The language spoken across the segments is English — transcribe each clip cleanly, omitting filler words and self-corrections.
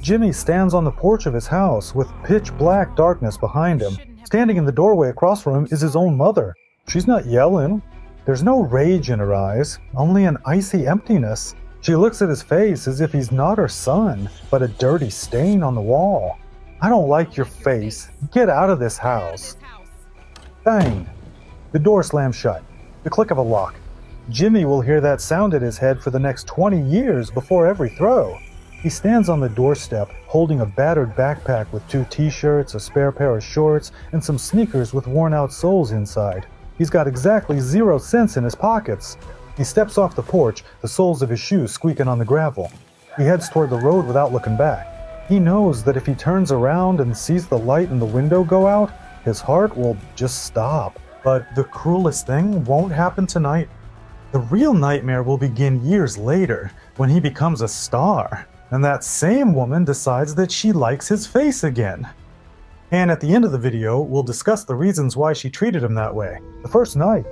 Jimmy stands on the porch of his house with pitch black darkness behind him. Standing in the doorway across from him is his own mother. She's not yelling. There's no rage in her eyes, only an icy emptiness. She looks at his face as if he's not her son, but a dirty stain on the wall. I don't like your face. Get out of this house. Bang! The door slams shut. The click of a lock. Jimmy will hear that sound at his head for the next 20 years before every throw. He stands on the doorstep, holding a battered backpack with 2 t-shirts, a spare pair of shorts, and some sneakers with worn-out soles inside. He's got exactly 0 cents in his pockets. He steps off the porch, the soles of his shoes squeaking on the gravel. He heads toward the road without looking back. He knows that if he turns around and sees the light in the window go out, his heart will just stop. But the cruelest thing won't happen tonight. The real nightmare will begin years later, when he becomes a star, and that same woman decides that she likes his face again. And at the end of the video, we'll discuss the reasons why she treated him that way. The first night,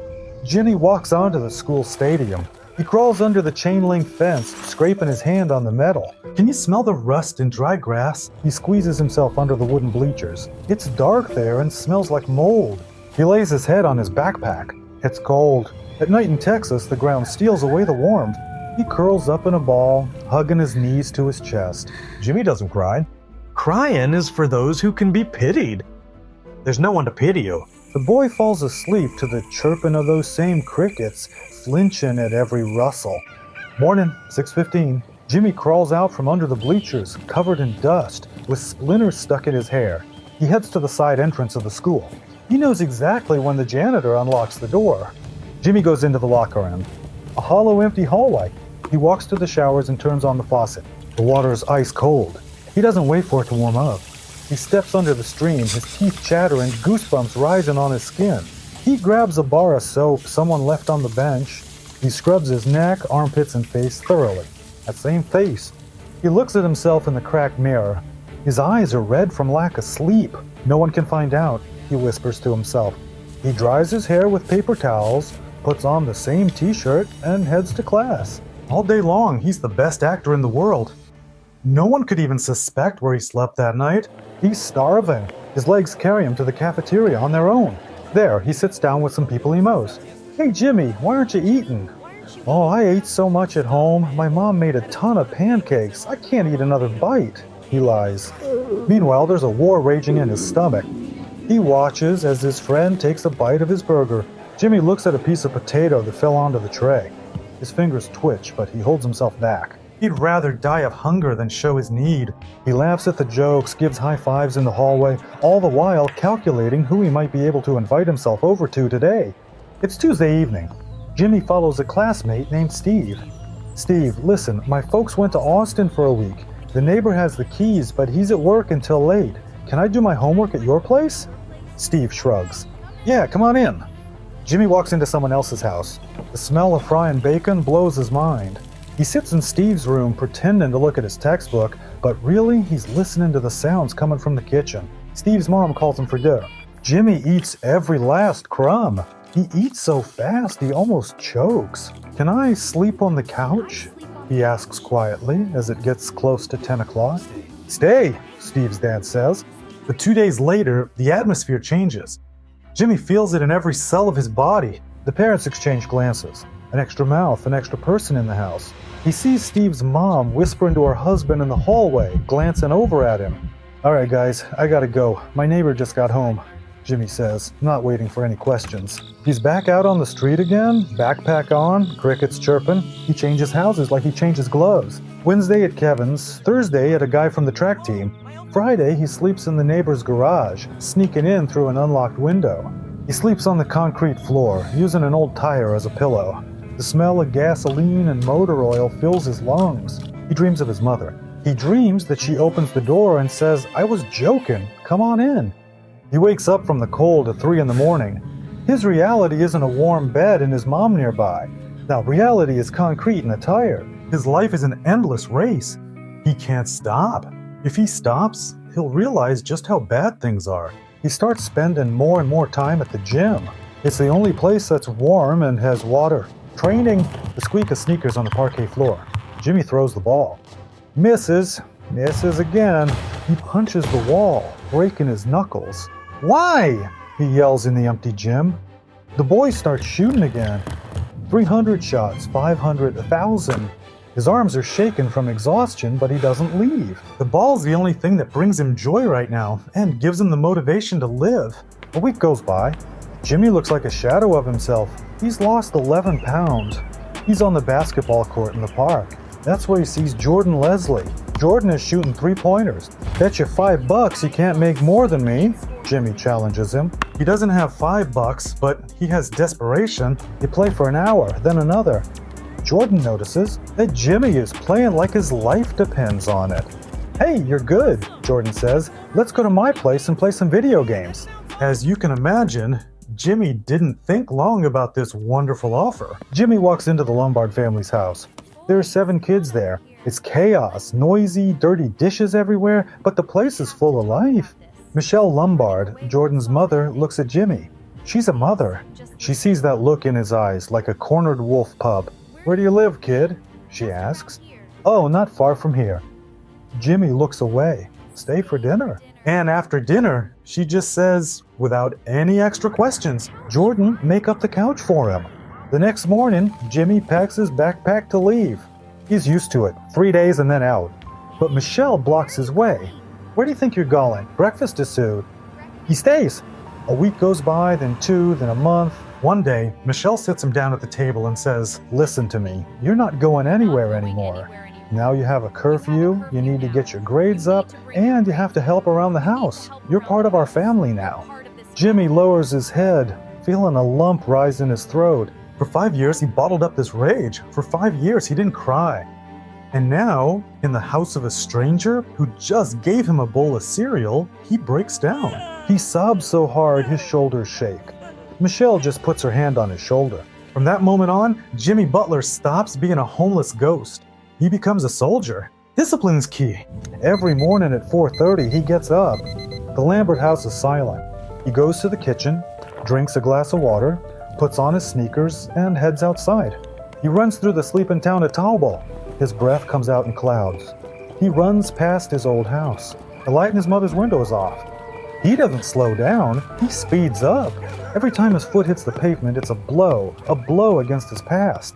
Jimmy walks onto the school stadium. He crawls under the chain-link fence, scraping his hand on the metal. Can you smell the rust and dry grass? He squeezes himself under the wooden bleachers. It's dark there and smells like mold. He lays his head on his backpack. It's cold. At night in Texas, the ground steals away the warmth. He curls up in a ball, hugging his knees to his chest. Jimmy doesn't cry. Crying is for those who can be pitied. There's no one to pity you. The boy falls asleep to the chirping of those same crickets, flinching at every rustle. Morning, 6:15. Jimmy crawls out from under the bleachers, covered in dust, with splinters stuck in his hair. He heads to the side entrance of the school. He knows exactly when the janitor unlocks the door. Jimmy goes into the locker room. A hollow, empty hallway. He walks to the showers and turns on the faucet. The water is ice cold. He doesn't wait for it to warm up. He steps under the stream, his teeth chattering, goosebumps rising on his skin. He grabs a bar of soap someone left on the bench. He scrubs his neck, armpits, and face thoroughly. That same face. He looks at himself in the cracked mirror. His eyes are red from lack of sleep. No one can find out, he whispers to himself. He dries his hair with paper towels, puts on the same t-shirt, and heads to class. All day long, he's the best actor in the world. No one could even suspect where he slept that night. He's starving. His legs carry him to the cafeteria on their own. There, he sits down with some people he knows. Hey Jimmy, why aren't you eating? Oh, I ate so much at home. My mom made a ton of pancakes. I can't eat another bite, he lies. Meanwhile, there's a war raging in his stomach. He watches as his friend takes a bite of his burger. Jimmy looks at a piece of potato that fell onto the tray. His fingers twitch, but he holds himself back. He'd rather die of hunger than show his need. He laughs at the jokes, gives high fives in the hallway, all the while calculating who he might be able to invite himself over to today. It's Tuesday evening. Jimmy follows a classmate named Steve. Steve, listen, my folks went to Austin for a week. The neighbor has the keys, but he's at work until late. Can I do my homework at your place? Steve shrugs. Yeah, come on in. Jimmy walks into someone else's house. The smell of frying bacon blows his mind. He sits in Steve's room pretending to look at his textbook, but really he's listening to the sounds coming from the kitchen. Steve's mom calls him for dinner. Jimmy eats every last crumb. He eats so fast he almost chokes. Can I sleep on the couch? He asks quietly as it gets close to 10 o'clock. Stay, Steve's dad says. But 2 days later, the atmosphere changes. Jimmy feels it in every cell of his body. The parents exchange glances. An extra mouth, an extra person in the house. He sees Steve's mom whispering to her husband in the hallway, glancing over at him. All right, guys, I gotta go. My neighbor just got home, Jimmy says, not waiting for any questions. He's back out on the street again, backpack on, crickets chirping. He changes houses like he changes gloves. Wednesday at Kevin's, Thursday at a guy from the track team. Friday, he sleeps in the neighbor's garage, sneaking in through an unlocked window. He sleeps on the concrete floor, using an old tire as a pillow. The smell of gasoline and motor oil fills his lungs. He dreams of his mother. He dreams that she opens the door and says, I was joking, come on in. He wakes up from the cold at 3 in the morning. His reality isn't a warm bed and his mom nearby. Now, reality is concrete and a tire. His life is an endless race. He can't stop. If he stops, he'll realize just how bad things are. He starts spending more and more time at the gym. It's the only place that's warm and has water. Training, the squeak of sneakers on the parquet floor. Jimmy throws the ball. Misses. Misses again. He punches the wall, breaking his knuckles. Why? He yells in the empty gym. The boy starts shooting again. 300 shots, 500, 1,000. His arms are shaking from exhaustion, but he doesn't leave. The ball's the only thing that brings him joy right now and gives him the motivation to live. A week goes by. Jimmy looks like a shadow of himself. He's lost 11 pounds. He's on the basketball court in the park. That's where he sees Jordan Leslie. Jordan is shooting 3-pointers. Bet you $5 he can't make more than me, Jimmy challenges him. He doesn't have $5, but he has desperation. They play for an hour, then another. Jordan notices that Jimmy is playing like his life depends on it. Hey, you're good, Jordan says. Let's go to my place and play some video games. As you can imagine, Jimmy didn't think long about this wonderful offer. Jimmy walks into the Lombard family's house. There are 7 kids there. It's chaos, noisy, dirty dishes everywhere, but the place is full of life. Michelle Lombard, Jordan's mother, looks at Jimmy. She's a mother. She sees that look in his eyes, like a cornered wolf pup. Where do you live, kid? She asks. Oh, not far from here. Jimmy looks away. Stay for dinner. And after dinner, she just says, without any extra questions, Jordan, make up the couch for him. The next morning, Jimmy packs his backpack to leave. He's used to it, 3 days and then out. But Michelle blocks his way. Where do you think you're going? Breakfast is soon. He stays. A week goes by, then 2, then a month. One day, Michelle sits him down at the table and says, listen to me, you're not going anywhere anymore. Now you have a curfew, you need to get your grades up, and you have to help around the house. You're part of our family now. Jimmy lowers his head, feeling a lump rise in his throat. For 5 years, he bottled up this rage. For 5 years, he didn't cry. And now, in the house of a stranger who just gave him a bowl of cereal, he breaks down. He sobs so hard his shoulders shake. Michelle just puts her hand on his shoulder. From that moment on, Jimmy Butler stops being a homeless ghost. He becomes a soldier. Discipline's key. Every morning at 4:30, he gets up. The Lambert house is silent. He goes to the kitchen, drinks a glass of water, puts on his sneakers, and heads outside. He runs through the sleeping town of Tomball. His breath comes out in clouds. He runs past his old house. The light in his mother's window is off. He doesn't slow down, he speeds up. Every time his foot hits the pavement, it's a blow against his past.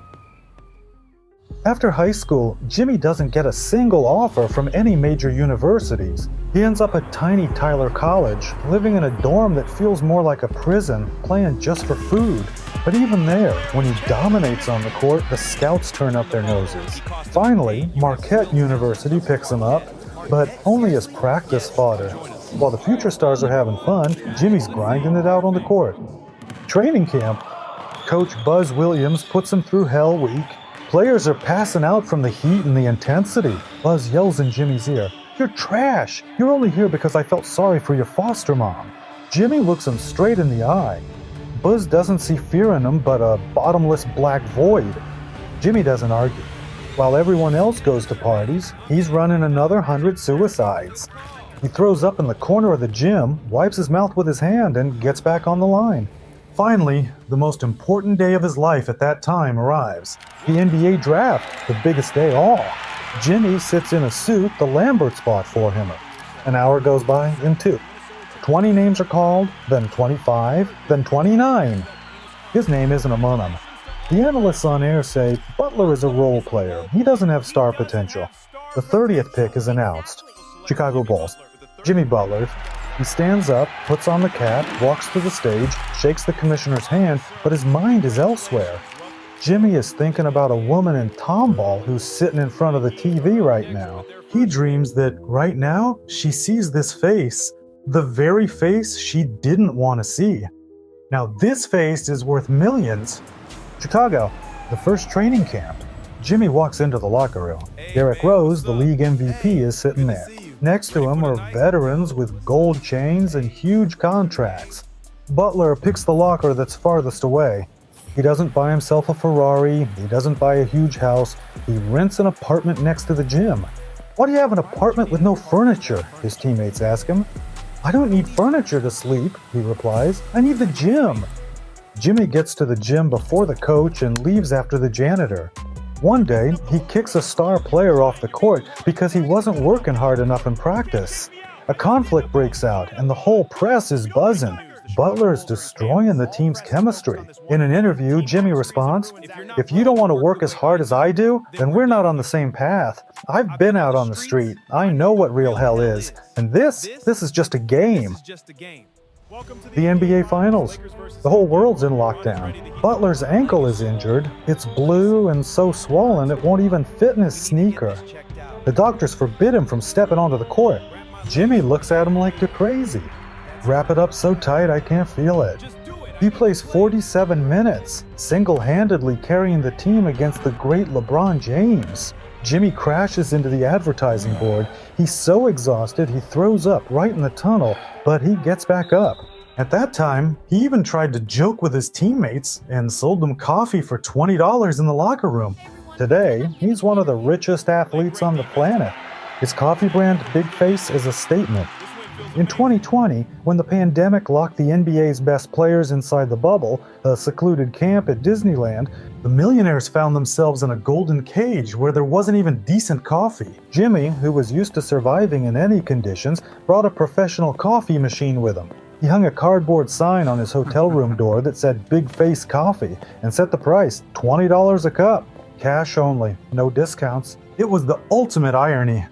After high school, Jimmy doesn't get a single offer from any major universities. He ends up at tiny Tyler College, living in a dorm that feels more like a prison, playing just for food. But even there, when he dominates on the court, the scouts turn up their noses. Finally, Marquette University picks him up, but only as practice fodder. While the future stars are having fun, Jimmy's grinding it out on the court. Training camp. Coach Buzz Williams puts him through Hell Week. Players are passing out from the heat and the intensity. Buzz yells in Jimmy's ear, "You're trash! You're only here because I felt sorry for your foster mom." Jimmy looks him straight in the eye. Buzz doesn't see fear in him, but a bottomless black void. Jimmy doesn't argue. While everyone else goes to parties, he's running another 100 suicides. He throws up in the corner of the gym, wipes his mouth with his hand, and gets back on the line. Finally, the most important day of his life at that time arrives. The NBA draft, the biggest day of all. Jimmy sits in a suit the Lamberts bought for him. An hour goes by, then 2. 20 names are called, then 25, then 29. His name isn't among them. The analysts on air say Butler is a role player. He doesn't have star potential. The 30th pick is announced. Chicago Bulls. Jimmy Butler. He stands up, puts on the cap, walks to the stage, shakes the commissioner's hand, but his mind is elsewhere. Jimmy is thinking about a woman in Tomball who's sitting in front of the TV right now. He dreams that right now she sees this face, the very face she didn't want to see. Now this face is worth millions. Chicago, the first training camp. Jimmy walks into the locker room. Derrick Rose, the league MVP, is sitting there. Next to him are veterans with gold chains and huge contracts. Butler picks the locker that's farthest away. He doesn't buy himself a Ferrari, he doesn't buy a huge house, he rents an apartment next to the gym. "Why do you have an apartment with no furniture?" his teammates ask him. "I don't need furniture to sleep," he replies. "I need the gym." Jimmy gets to the gym before the coach and leaves after the janitor. One day, he kicks a star player off the court because he wasn't working hard enough in practice. A conflict breaks out, and the whole press is buzzing. Butler is destroying the team's chemistry. In an interview, Jimmy responds, "If you don't want to work as hard as I do, then we're not on the same path. I've been out on the street. I know what real hell is. And this is just a game." The NBA Finals. The whole world's in lockdown. Butler's ankle is injured. It's blue and so swollen it won't even fit in his sneaker. The doctors forbid him from stepping onto the court. Jimmy looks at him like they're crazy. "Wrap it up so tight I can't feel it." He plays 47 minutes, single-handedly carrying the team against the great LeBron James. Jimmy crashes into the advertising board. He's so exhausted he throws up right in the tunnel, but he gets back up. At that time, he even tried to joke with his teammates and sold them coffee for $20 in the locker room. Today, he's one of the richest athletes on the planet. His coffee brand, Big Face, is a statement. In 2020, when the pandemic locked the NBA's best players inside the bubble, a secluded camp at Disneyland, the millionaires found themselves in a golden cage where there wasn't even decent coffee. Jimmy, who was used to surviving in any conditions, brought a professional coffee machine with him. He hung a cardboard sign on his hotel room door that said Big Face Coffee and set the price, $20 a cup. Cash only, no discounts. It was the ultimate irony.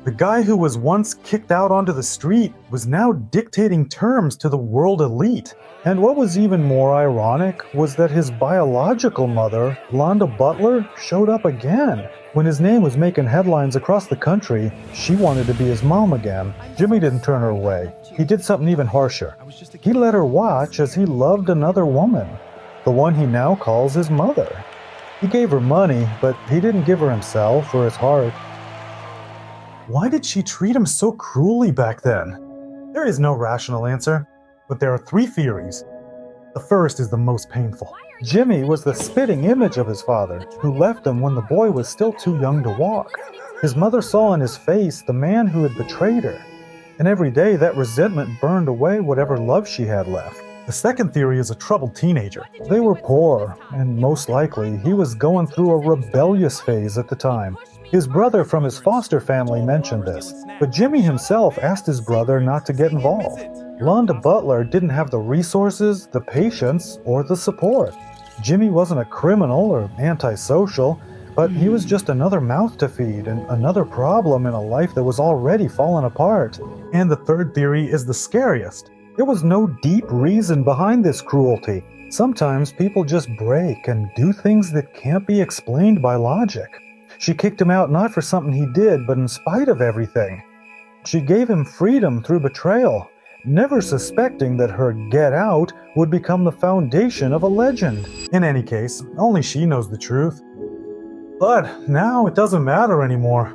The guy who was once kicked out onto the street was now dictating terms to the world elite. And what was even more ironic was that his biological mother, Londa Butler, showed up again. When his name was making headlines across the country, she wanted to be his mom again. Jimmy didn't turn her away. He did something even harsher. He let her watch as he loved another woman, the one he now calls his mother. He gave her money, but he didn't give her himself or his heart. Why did she treat him so cruelly back then? There is no rational answer, but there are 3 theories. The first is the most painful. Jimmy was the spitting image of his father, who left him when the boy was still too young to walk. His mother saw in his face the man who had betrayed her, and every day that resentment burned away whatever love she had left. The second theory is a troubled teenager. They were poor, and most likely he was going through a rebellious phase at the time. His brother from his foster family mentioned this, but Jimmy himself asked his brother not to get involved. Londa Butler didn't have the resources, the patience, or the support. Jimmy wasn't a criminal or antisocial, but he was just another mouth to feed and another problem in a life that was already falling apart. And the third theory is the scariest. There was no deep reason behind this cruelty. Sometimes people just break and do things that can't be explained by logic. She kicked him out not for something he did, but in spite of everything. She gave him freedom through betrayal, never suspecting that her get out would become the foundation of a legend. In any case, only she knows the truth. But now it doesn't matter anymore.